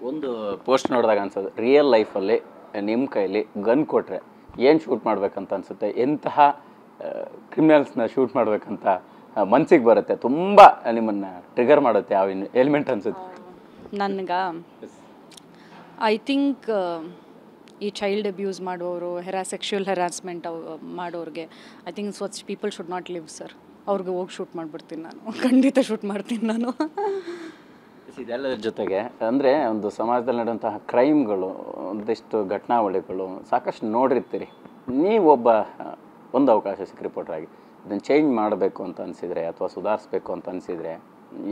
ಒಂದು ಪೋಸ್ಟ್ ನೋಡಿದಾಗ ಅನ್ಸೋದು ರಿಯಲ್ ಲೈಫಲ್ಲಿ ನಿಮ್ಮ ಕೈಲಿ ಗನ್ ಕೊಟ್ಟರೆ ಏನು ಶೂಟ್ ಮಾಡಬೇಕಂತ ಅನಿಸುತ್ತೆ, ಎಂತಹ ಕ್ರಿಮಿನಲ್ಸ್ನ ಶೂಟ್ ಮಾಡಬೇಕಂತ ಮನಸ್ಸಿಗೆ ಬರುತ್ತೆ, ತುಂಬ ನಿಮ್ಮನ್ನು ಟ್ರಿಗರ್ ಮಾಡುತ್ತೆ ಯಾವ ಎಲಿಮೆಂಟ್ ಅನಿಸುತ್ತೆ? ನನಗೆ ಐ ಥಿಂಕ್ ಈ ಚೈಲ್ಡ್ ಅಬ್ಯೂಸ್ ಮಾಡೋರು, ಸೆಕ್ಷುವಲ್ ಹೆರಾಸ್ಮೆಂಟ್ ಮಾಡೋರಿಗೆ I think such people should not live sir. ಅವ್ರಿಗೆ ಹೋಗಿ ಶೂಟ್ ಮಾಡಿಬಿಡ್ತೀನಿ ನಾನು, ಖಂಡಿತ ಶೂಟ್ ಮಾಡ್ತೀನಿ ನಾನು. ಇದೆಲ್ಲದ್ರ ಜೊತೆಗೆ ಅಂದರೆ ಒಂದು ಸಮಾಜದಲ್ಲಿ ನಡೆಯುವಂತಹ ಕ್ರೈಮ್ಗಳು, ಒಂದಿಷ್ಟು ಘಟನಾವಳಿಗಳು ಸಾಕಷ್ಟು ನೋಡಿರ್ತೀರಿ. ನೀವೊಬ್ಬ ಒಂದು ಅವಕಾಶ ಸಿಕ್ಕ ರಿಪೋರ್ಟ್ರಾಗಿ ಇದನ್ನು ಚೇಂಜ್ ಮಾಡಬೇಕು ಅಂತ ಅನಿಸಿದರೆ ಅಥವಾ ಸುಧಾರಿಸ್ಬೇಕು ಅಂತ ಅನಿಸಿದರೆ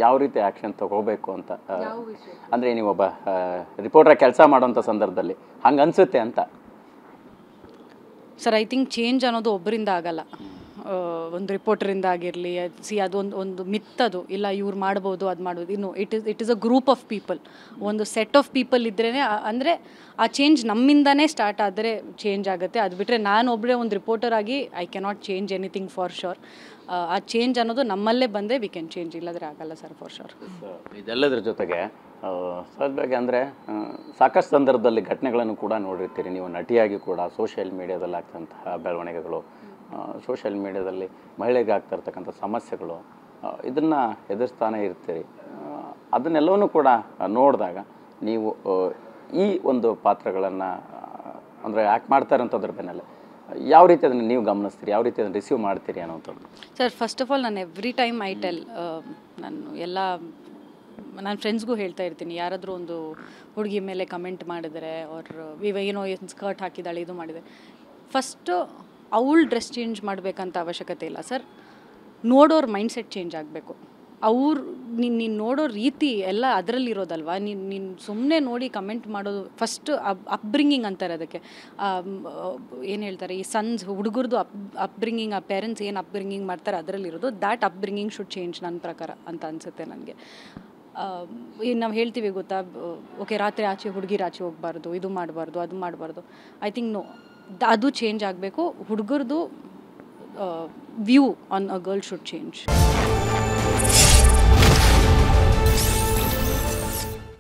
ಯಾವ ರೀತಿ ಆ್ಯಕ್ಷನ್ ತೊಗೋಬೇಕು ಅಂತ, ಅಂದರೆ ನೀವೊಬ್ಬ ರಿಪೋರ್ಟ್ರಾಗಿ ಕೆಲಸ ಮಾಡೋಂಥ ಸಂದರ್ಭದಲ್ಲಿ ಹಂಗೆ ಅನಿಸುತ್ತೆ ಅಂತ? ಸರ್, ಐ ಥಿಂಕ್ ಚೇಂಜ್ ಅನ್ನೋದು ಒಬ್ಬರಿಂದ ಆಗಲ್ಲ, ಒಂದು ರಿಪೋರ್ಟರಿಂದ ಆಗಿರಲಿ. ಅದು ಒಂದು ಮಿತ್ತದು ಇಲ್ಲ, ಇವ್ರು ಮಾಡ್ಬೋದು, ಅದು ಮಾಡ್ಬೋದು. ಇನ್ನು it is a group of people, ಒಂದು ಸೆಟ್ ಆಫ್ ಪೀಪಲ್ ಇದ್ರೇ ಅಂದರೆ ಆ ಚೇಂಜ್ ನಮ್ಮಿಂದನೇ ಸ್ಟಾರ್ಟ್ ಆದರೆ ಚೇಂಜ್ ಆಗುತ್ತೆ. ಅದು ಬಿಟ್ಟರೆ ನಾನು ಒಬ್ಬರೇ ಒಂದು ರಿಪೋರ್ಟರ್ ಆಗಿ I cannot change anything for sure. ಆ ಚೇಂಜ್ ಅನ್ನೋದು ನಮ್ಮಲ್ಲೇ ಬಂದರೆ ವಿ ಕ್ಯಾನ್ ಚೇಂಜ್, ಇಲ್ಲದ್ರೆ ಆಗಲ್ಲ ಸರ್ ಫಾರ್ ಶೋರ್. ಇದೆಲ್ಲದ್ರ ಜೊತೆಗೆ ಸಹಜವಾಗಿ ಅಂದರೆ ಸಾಕಷ್ಟು ಸಂದರ್ಭದಲ್ಲಿ ಘಟನೆಗಳನ್ನು ಕೂಡ ನೋಡಿರ್ತೀರಿ. ನೀವು ನಟಿಯಾಗಿ ಕೂಡ ಸೋಷಿಯಲ್ ಮೀಡಿಯಾದಲ್ಲಿ ಆಗ್ತಂತಹ ಬೆಳವಣಿಗೆಗಳು, ಸೋಷಿಯಲ್ ಮೀಡಿಯಾದಲ್ಲಿ ಮಹಿಳೆಗೆ ಆಗ್ತಾ ಇರ್ತಕ್ಕಂಥ ಸಮಸ್ಯೆಗಳು, ಇದನ್ನು ಎದುರಿಸ್ತಾನೆ ಇರ್ತೀರಿ. ಅದನ್ನೆಲ್ಲವೂ ಕೂಡ ನೋಡಿದಾಗ ನೀವು ಈ ಒಂದು ಪಾತ್ರಗಳನ್ನು ಅಂದರೆ ಆ್ಯಕ್ಟ್ ಮಾಡ್ತಾ ಇರೋಂಥದ್ರ ಬೆನ್ನಲ್ಲೇ ಯಾವ ರೀತಿ ಅದನ್ನು ನೀವು ಗಮನಿಸ್ತೀರಿ, ಯಾವ ರೀತಿ ಅದನ್ನು ರಿಸೀವ್ ಮಾಡ್ತೀರಿ ಅನ್ನೋಂಥದ್ದು? ಸರ್, ಫಸ್ಟ್ ಆಫ್ ಆಲ್ ನಾನು ಎವ್ರಿ ಟೈಮ್ ಐ ಟೆಲ್, ನಾನು ನನ್ನ ಫ್ರೆಂಡ್ಸ್ಗೂ ಹೇಳ್ತಾ ಇರ್ತೀನಿ, ಯಾರಾದರೂ ಒಂದು ಹುಡುಗಿ ಮೇಲೆ ಕಮೆಂಟ್ ಮಾಡಿದರೆ ಅವ್ರು ಏನೋ ಸ್ಕರ್ಟ್ ಹಾಕಿದ್ದಾಳೆ, ಇದು ಮಾಡಿದೆ, ಫಸ್ಟು ಅವಳು ಡ್ರೆಸ್ ಚೇಂಜ್ ಮಾಡಬೇಕಂತ ಅವಶ್ಯಕತೆ ಇಲ್ಲ ಸರ್. ನೋಡೋರು ಮೈಂಡ್ಸೆಟ್ ಚೇಂಜ್ ಆಗಬೇಕು. ಅವ್ರು ನೀನು ನೋಡೋ ರೀತಿ ಎಲ್ಲ ಅದರಲ್ಲಿರೋದಲ್ವ. ನೀನು ಸುಮ್ಮನೆ ನೋಡಿ ಕಮೆಂಟ್ ಮಾಡೋದು ಫಸ್ಟ್ ಅಪ್ಬ್ರಿಂಗಿಂಗ್ ಅಂತಾರೆ ಅದಕ್ಕೆ. ಏನು ಹೇಳ್ತಾರೆ, ಈ ಹುಡುಗರದು ಅಪ್ಬ್ರಿಂಗಿಂಗ್, ಆ ಪೇರೆಂಟ್ಸ್ ಏನು ಅಪ್ಬ್ರಿಂಗಿಂಗ್ ಮಾಡ್ತಾರೆ ಅದರಲ್ಲಿರೋದು. ದ್ಯಾಟ್ ಅಪ್ಬ್ರಿಂಗಿಂಗ್ ಶುಡ್ ಚೇಂಜ್ ನನ್ನ ಪ್ರಕಾರ ಅಂತ ಅನಿಸುತ್ತೆ ನನಗೆ. ಈಗ ನಾವು ಹೇಳ್ತೀವಿ ಗೊತ್ತಾ, ಓಕೆ ರಾತ್ರಿ ಆಚೆ ಹುಡುಗಿರು ಆಚೆ ಹೋಗಬಾರ್ದು, ಇದು ಮಾಡಬಾರ್ದು, ಅದು ಮಾಡಬಾರ್ದು. ಐ ಥಿಂಕ್ ನೋ, ಅದು ಚೇಂಜ್ ಆಗಬೇಕು. ಹುಡುಗರದು view on a girl should change.